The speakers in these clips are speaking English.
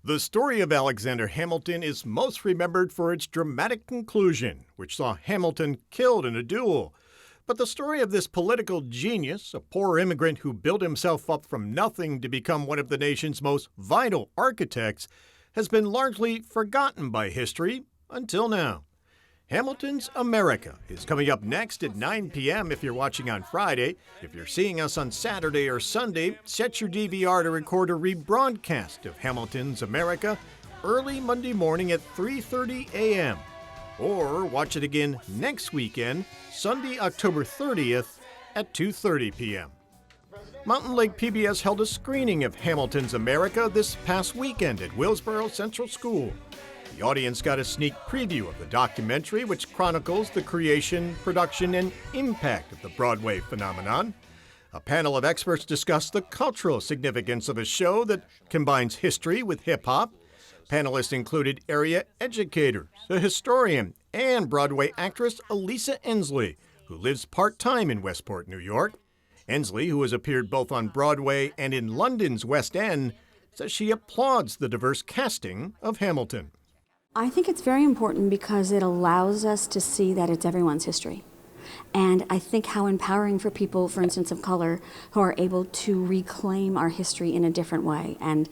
The story of Alexander Hamilton is most remembered for its dramatic conclusion, which saw Hamilton killed in a duel. But the story of this political genius, a poor immigrant who built himself up from nothing to become one of the nation's most vital architects, has been largely forgotten by history until now. Hamilton's America is coming up next at 9 p.m. if you're watching on Friday. If you're seeing us on Saturday or Sunday, set your DVR to record a rebroadcast of Hamilton's America early Monday morning at 3:30 a.m. Or watch it again next weekend, Sunday, October 30th at 2:30 p.m. Mountain Lake PBS held a screening of Hamilton's America this past weekend at Willsboro Central School. The audience got a sneak preview of the documentary, which chronicles the creation, production, and impact of the Broadway phenomenon. A panel of experts discussed the cultural significance of a show that combines history with hip-hop. Panelists included area educators, a historian, and Broadway actress Elisa Ensley, who lives part-time in Westport, New York. Ensley, who has appeared both on Broadway and in London's West End, says she applauds the diverse casting of Hamilton. I think it's very important because it allows us to see that it's everyone's history. And I think how empowering for people, for instance, of color, who are able to reclaim our history in a different way and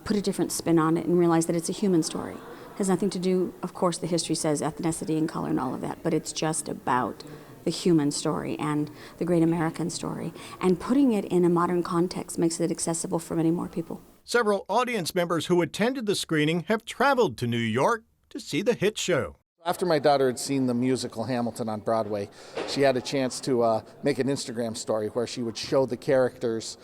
put a different spin on it and realize that it's a human story. It has nothing to do, of course, the history says ethnicity and color and all of that, but it's just about the human story and the great American story. And putting it in a modern context makes it accessible for many more people. Several audience members who attended the screening have traveled to New York to see the hit show. After my daughter had seen the musical Hamilton on Broadway, she had a chance to make an Instagram story where she would show the characters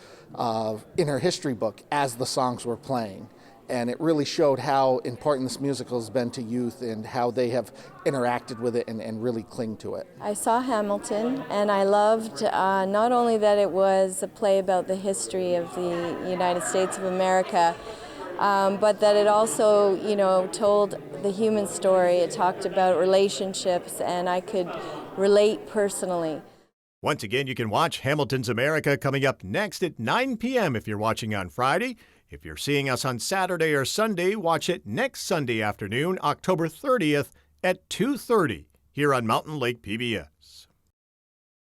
in her history book as the songs were playing. And it really showed how important this musical has been to youth and how they have interacted with it and really cling to it. I saw Hamilton, and I loved not only that it was a play about the history of the United States of America, but that it also, told the human story. It talked about relationships, and I could relate personally. Once again, you can watch Hamilton's America coming up next at 9 p.m. if you're watching on Friday. If you're seeing us on Saturday or Sunday, watch it next Sunday afternoon, October 30th at 2:30 here on Mountain Lake PBS.